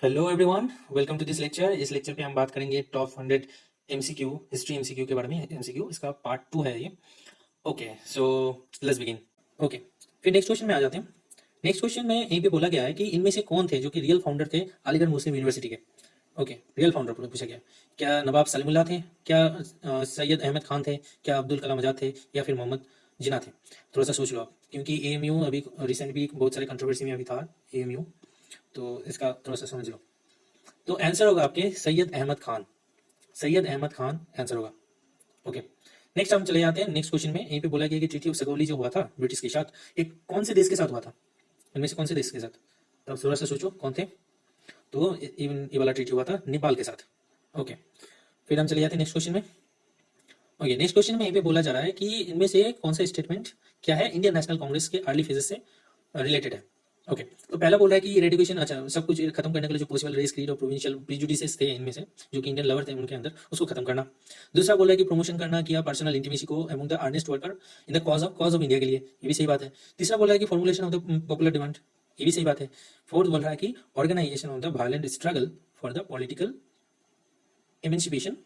Hello everyone, welcome to this lecture. इस lecture पे हम बात करेंगे टॉप 100 एमसीक्यू, हिस्ट्री एमसीक्यू के बारे में। एमसीक्यू इसका पार्ट 2 है ये। Okay, so let's begin. Okay, फिर नेक्स्ट क्वेश्चन में आ जाते हैं। नेक्स्ट क्वेश्चन में यहीं पे बोला गया है कि इनमें से कौन थे जो कि रियल फाउंडर थे अलीगढ़ मुस्लिम यूनिवर्सिटी के। ओके, रियल फाउंडर पूछा गया। क्या नवाब सलीमुल्लाह थे, क्या सैयद अहमद खान थे, क्या अब्दुल कलाम आजाद थे, या फिर मोहम्मद जिन्ना थे। थोड़ा सा सोच लो आप, क्योंकि एएमयू अभी रिसेंट भी बहुत सारे कंट्रोवर्सी में अभी था एएमयू, तो इसका थोड़ा सा समझ लो। तो आंसर होगा आपके सैयद अहमद खान। सैयद अहमद खान आंसर होगा। ओके, नेक्स्ट हम चले जाते हैं नेक्स्ट क्वेश्चन में। यहीं पे बोला गया कि ट्रीटी ऑफ सगौली जो हुआ था ब्रिटिश के साथ, एक कौन से देश के साथ हुआ था, इनमें से कौन से देश के साथ। तब थोड़ा सा सोचो कौन थे। तो इवन ये वाला ट्रीटी हुआ था नेपाल के साथ। ओके, फिर हम चले जाते हैं नेक्स्ट क्वेश्चन में। ओके, नेक्स्ट क्वेश्चन में यहीं पे बोला जा रहा है कि इनमें से कौन सा स्टेटमेंट क्या है इंडियन नेशनल कांग्रेस के अर्ली फेजेस से रिलेटेड है। ओके, तो पहला बोल रहा है कि रेडिकेशन, अच्छा, सब कुछ खत्म करने के लिए जो पॉसिबल रेस क्रीड और प्रोविंशियल प्रीजुडिसेस थे इनमें से, जो कि इंडियन लवर थे उनके अंदर, उसको खत्म करना। दूसरा बोल रहा है कि प्रमोशन करना किया पर्सनल इंटीमेसी को among the earnest worker in the cause of India के लिए, ये भी सही बात है। तीसरा बोल रहा है कि formulation of the popular demand, ये भी सही बात है। फोर्थ बोल रहा है कि organisation of the violent struggle for the political emancipation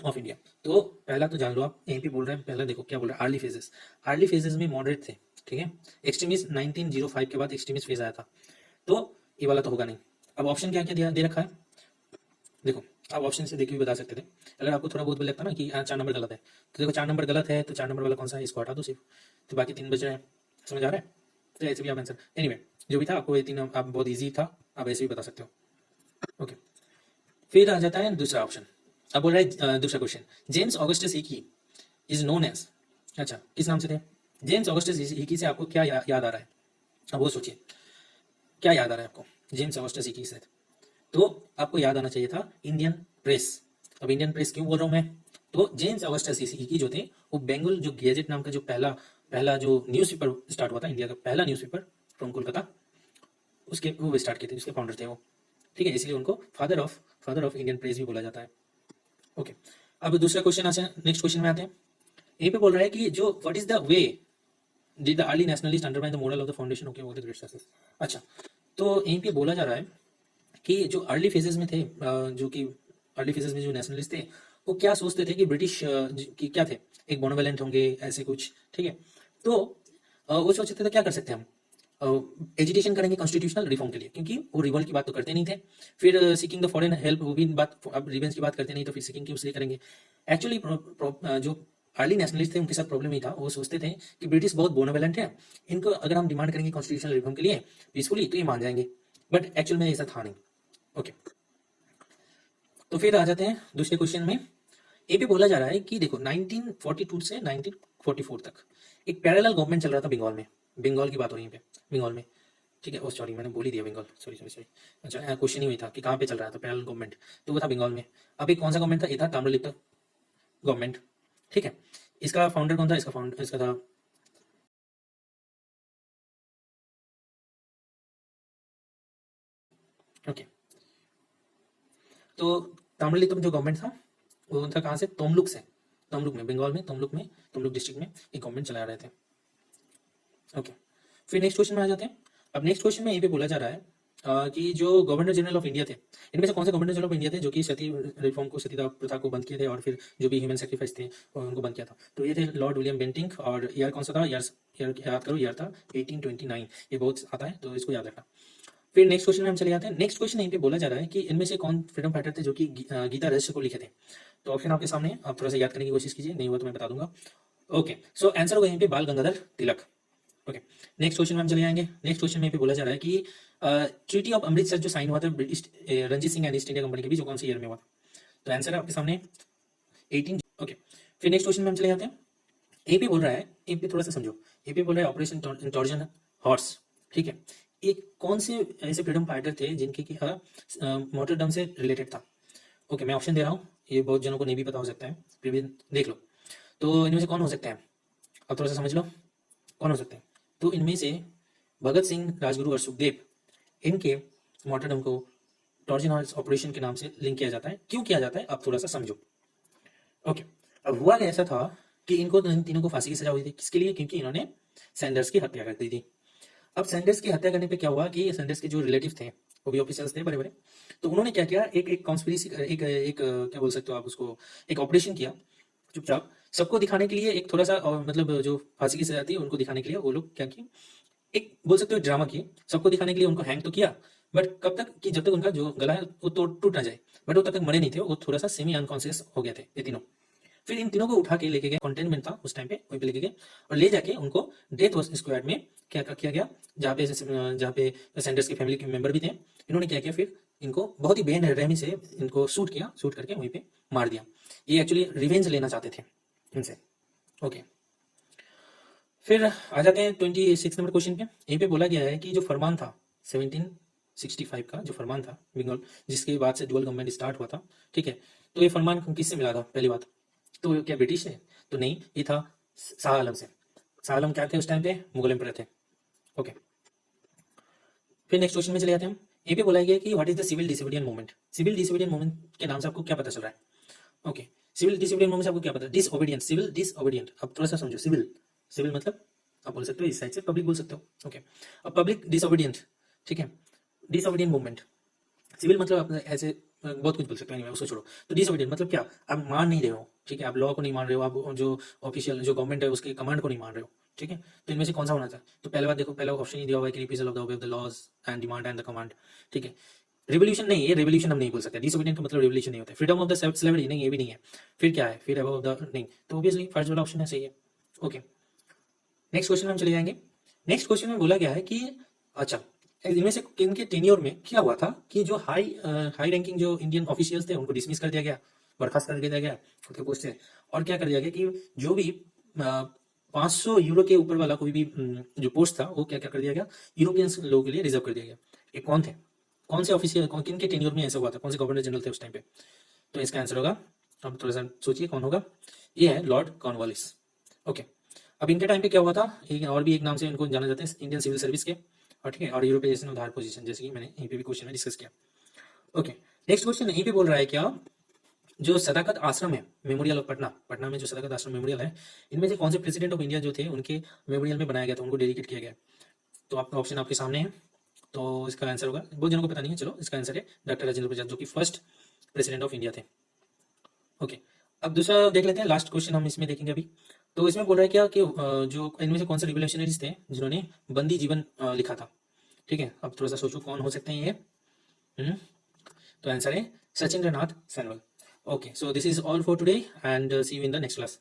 of India. तो पहला तो जान लो आप, यहीं पे बोल रहे हैं, पहला देखो क्या बोल रहा है, अर्ली फेजेस। अर्ली फेजेस में मॉडरेट थे, ठीक है। एक्सट्रीमिस्ट 1905 के बाद एक्सट्रीमिस्ट फेज आया था, तो ये वाला तो होगा नहीं। अब ऑप्शन क्या क्या दिया दे रखा है, देखो। आप ऑप्शन से देख के भी बता सकते थे। अगर आपको थोड़ा बहुत लगता ना कि 4 नंबर गलत है, तो देखो 4 नंबर गलत है, तो 4 नंबर वाला कौन सा है, इसको हटा दो सिर्फ, तो बाकी 3 बच रहे हैं। समझ आ रहा है। तो ऐसे भी आप आंसर, एनीवे जो भी था, आपको ये 3 आप बहुत ईजी था, आप ऐसे भी बता सकते हो। ओके, फिर आ जाता है दूसरा ऑप्शन। अब बोल रहा है दूसरा question, James Augustus Hicky is known as, अच्छा किस नाम से थे जेम्स ऑगस्टस हिकी, से आपको क्या याद आ रहा है। अब वो सोचिए क्या याद आ रहा है आपको जेम्स ऑगस्टस हिकी से। तो आपको याद आना चाहिए था इंडियन प्रेस। अब इंडियन प्रेस क्यों बोल रहा हूं मैं, तो जेम्स ऑगस्टस हिकी जो थे, वो बेंगल जो गैजेट नाम का जो पहला पहला जो न्यूज़पेपर स्टार्ट हुआ था, इंडिया का पहला न्यूज़पेपर फ्रॉम कोलकाता, उसके वो स्टार्ट किए थे, उसके फाउंडर थे वो, ठीक है। इसलिए उनको फादर ऑफ इंडियन प्रेस भी बोला जाता है। ओके, अब दूसरा क्वेश्चन आते हैं, नेक्स्ट क्वेश्चन में आते हैं। यहीं पे बोल रहा है कि जो what is the way did the early nationalist undermine the model of the foundation of the great success. अच्छा, तो यहीं पे बोला जा रहा है कि जो अर्ली फेजेस में थे, जो कि अर्ली फेजेस में जो नेशनलिस्ट थे, वो क्या सोचते थे कि ब्रिटिश की क्या थे, एक बोनोवेलेंट होंगे ऐसे कुछ, ठीक है। तो वो सोचते थे क्या कर सकते हैं हम, एजिटेशन करेंगे कॉन्स्टिट्यूशनल रिफॉर्म के लिए, क्योंकि वो रिवॉल्ट की बात तो करते नहीं थे। फिर सीकिंग द फॉरेन हेल्प, वो भी बात, अब रिवेंज की बात करते नहीं, तो फिर सीकिंग की उससे करेंगे। एक्चुअली जो अर्ली नेशनलिस्ट थे उनके साथ प्रॉब्लम ही था, वो सोचते थे कि ब्रिटिश बहुत बोनोवेलेंट है, इनको अगर हम डिमांड करेंगे कॉन्स्टिट्यूशनल रिफॉर्म के लिए पीसफुली, तो ये मान जाएंगे। बट एक्चुअल में ऐसा था नहीं। ओके, तो फिर आ जाते हैं दूसरे क्वेश्चन में। ये भी बोला जा रहा है कि देखो 1942 से 1944 तक एक पैरेलल गवर्नमेंट चल रहा था बंगाल में। बंगाल की बात हो रही है यहाँ पे, बंगाल में, ठीक है। ओ सॉरी, मैंने बोल ही दिया बंगाल, सॉरी सॉरी सॉरी। अच्छा, क्वेश्चन ही हुई था कि कहाँ पे चल रहा था पैरेलल गवर्नमेंट, तो वो था बंगाल में। अब एक कौन सा गवर्नमेंट था, ये था ताम्रलिप्त गवर्नमेंट, ठीक है। इसका फाउंडर कौन था, इसका फाउंडर इसका था, ओके। तो ताम्रलिप्त जो गवर्नमेंट था, वो था कहाँ से, तमलुक से। तमलुक में, बंगाल में तमलुक डिस्ट्रिक्ट में एक गवर्नमेंट चला रहे थे। ओके, फिर नेक्स्ट क्वेश्चन में आ जाते हैं। अब नेक्स्ट क्वेश्चन में ये भी बोला जा रहा है कि जो गवर्नर जनरल ऑफ इंडिया थे, इनमें से कौन से गवर्नर जनरल ऑफ इंडिया थे जो कि सती रिफॉर्म को, सतीदाह प्रथा को बंद किए थे, और फिर जो भी ह्यूमन सेक्रीफाइस थे उनको बंद किया था। तो ये थे लॉर्ड विलियम बेंटिंक, और ईयर कौन सा था, ईयर याद करो, ईयर था 1829। ये बहुत आता है, तो इसको याद रखना। फिर नेक्स्ट क्वेश्चन में हम चले जाते हैं। नेक्स्ट क्वेश्चन यहीं पे बोला जा रहा है कि इनमें से कौन फ्रीडम फाइटर थे जो कि गीता रहस्य को लिखे थे। तो ऑप्शन आपके सामने है, आप थोड़ा सा याद करने की कोशिश कीजिए, नहीं हुआ तो मैं बता दूंगा। ओके, सो आंसर होगा यहीं पे बाल Gangadhar Tilak. Okay, next question में हम चले जाएंगे। नेक्स्ट क्वेश्चन में भी बोला जा रहा है कि ट्रीटी ऑफ अमृतसर जो साइन हुआ था British Ranjit Singh and East India Company के बीच, वो कौन से ईयर में हुआ था। तो आंसर है आपके सामने 18। ओके, फिर नेक्स्ट क्वेश्चन में हम चले जाते हैं। ए पे बोल रहा है, ए पे थोड़ा सा समझो। ए पे बोल रहा है ऑपरेशन टॉर्जन हॉर्स, ठीक है। एक कौन से ऐसे फ्रीडम फाइटर थे जिनके की मोटरडम से रिलेटेड था। ओके, मैं ऑप्शन दे रहा हूँ, ये बहुत जनों को नहीं भी पता हो सकता है, फिर भी देख लो। तो इनमें से कौन हो सकते हैं, अब थोड़ा सा समझ लो कौन हो सकते हैं। तो इनमें से भगत सिंह, राजगुरु और सुखदेव, इनके मार्टरडम को टॉर्जन हॉर्स ऑपरेशन के नाम से लिंक किया जाता है। क्यों किया जाता है, आप थोड़ा सा समझो। ओके, अब हुआ ऐसा था कि इनको, इन तीनों को फांसी की सजा हुई थी, किसके लिए, क्योंकि इन्होंने सैंडर्स की हत्या कर दी थी। अब सैंडर्स की हत्या करने पे क्या हुआ कि सैंडर्स के जो रिलेटिव थे वो भी ऑफिसर्स थे बड़े बड़े। तो उन्होंने क्या किया, एक एक कॉन्स्पिरेसी, एक क्या बोल सकते हो आप उसको, एक ऑपरेशन किया चुपचाप, सबको दिखाने के लिए, एक थोड़ा सा और मतलब जो फांसी की सजा थी उनको दिखाने के लिए वो लोग क्या किए, एक बोल सकते हो ड्रामा किए, सबको दिखाने के लिए उनको हैंग तो किया, बट कब तक कि जब तक उनका जो गला है वो टूट ना जाए, बट वो तब तक मरे नहीं थे, वो थोड़ा सा सेमी अनकॉन्शियस हो गए थे ये तीनों। फिर इन तीनों को उठा के लेके गए, कंटेनमेंट था उस टाइम पे, वहीं पे लेके गए और ले जाके उनको डेथ स्क्वाड में क्या किया गया, जहाँ पे सैंडर्स के फैमिली के मेंबर भी थे। इन्होंने क्या किया, फिर इनको बहुत ही बेरहमी से इनको शूट किया, शूट करके वहीं पे मार दिया। ये एक्चुअली रिवेंज लेना चाहते थे इनसे। ओके, फिर आ जाते हैं 26 नंबर क्वेश्चन पे। यहीं पे बोला गया है कि जो फरमान था 1765 का, जो फरमान था बंगाल, जिसके बाद से डुअल गवर्नमेंट स्टार्ट हुआ था, ठीक है, तो ये फरमान किससे मिला था पहली बात, तो क्या ब्रिटिश है? तो नहीं, ये था शाह आलम से। शाह आलम क्या थे उस टाइम पे? मुगल एम्परर थे। ओके, फिर नेक्स्ट क्वेश्चन में चले जाते हैं हम। ये पे बोला गया कि what is the civil disobedient movement. Civil disobedient movement के नाम से आपको क्या पता चल रहा है? ओके, सिविल डिसोबीडियंट मूवमेंट से आपको क्या पता? Disobedient, civil disobedient. अब थोड़ा सा समझो, सिविल, सिविल मतलब आप बोल सकते हो इस साइड से पब्लिक बोल सकते हो। ओके, अब पब्लिक डिसओबीडियंट, ठीक है, डिसओबीडियंट मूवमेंट। सिविल मतलब आप ऐसे बहुत कुछ बोल सकते हो, anyway, उसको छोड़ो। तो डिसोबीडियंट मतलब क्या? आप मान नहीं रहे हो, ठीक है, आप लॉ को नहीं मान रहे हो, आप जो ऑफिशियल जो गवर्नमेंट है उसके कमांड को नहीं मान रहे हो, ठीक है। तो इनमें से कौन सा होना था? तो पहले बात देखो, पहला ऑप्शन ही दिया हुआ है कि repeal of the of the laws and demand and the command, ठीक है। रिवोल्यूशन नहीं, ये रिवोल्यूशन हम नहीं बोल सकते, डिसोबीडियंट का मतलब रिवोल्यूशन नहीं होता है। फ्रीडम ऑफ द स्लेवरी नहीं, ये भी नहीं है। फिर क्या है? फिर अबव द नहीं, तो ऑब्वियसली फर्स्ट वाला ऑप्शन है, सही है। ओके, नेक्स्ट क्वेश्चन में हम चले जाएंगे। नेक्स्ट क्वेश्चन में बोला गया है कि अच्छा, इनमें से इनके टेन्योर में क्या हुआ था कि जो हाई रैंकिंग जो इंडियन ऑफिशियल्स थे उनको डिसमिस कर दिया गया, बर्खास्त कर दिया गया खुद के पोस्ट से। और क्या कर दिया गया कि जो भी 500 यूरो के ऊपर वाला कोई भी जो पोस्ट था वो क्या क्या कर दिया गया, यूरोपियंस लोगों के लिए रिजर्व कर दिया गया। ये कौन थे? कौन से ऑफिशियल, किन के टेन्योर में ऐसा हुआ था? कौन से गवर्नर जनरल थे उस टाइम पे? तो इसका आंसर होगा, अब थोड़ा सा सोचिए कौन होगा, ये है लॉर्ड कॉर्नवालिस। ओके, अब इनके टाइम पे क्या हुआ था, और भी एक नाम से इनको जाना जाता है, इंडियन सिविल सर्विस के, और ठीक है, और यूरोपियन उधार पोजीशन, जैसे कि मैंने यहीं पे भी क्वेश्चन में डिस्कस किया। ओके, नेक्स्ट क्वेश्चन यहीं पे बोल रहा है क्या, जो सदाकत आश्रम है, मेमोरियल ऑफ पटना, पटना में जो सदाकत आश्रम मेमोरियल है, इनमें से कौन से प्रेसिडेंट ऑफ इंडिया जो थे उनके मेमोरियल में बनाया गया था, उनको डेडिकेट किया गया? तो आपका ऑप्शन आपके सामने है। तो इसका आंसर होगा, बहुत जनों को पता नहीं है, चलो इसका आंसर है डॉक्टर राजेंद्र प्रसाद, जो कि फर्स्ट प्रेसिडेंट ऑफ इंडिया थे। ओके, अब दूसरा देख लेते हैं, लास्ट क्वेश्चन हम इसमें देखेंगे अभी। तो इसमें बोल रहा है क्या कि जो इनमें से कौन से रिवोल्यूशनरीज थे जिन्होंने बंदी जीवन लिखा था, ठीक है। अब थोड़ा सा सोचो कौन हो सकते हैं ये। हम्म, तो आंसर है Sachindra Nath Sanyal. Okay, so this is all for today and see you in the next class.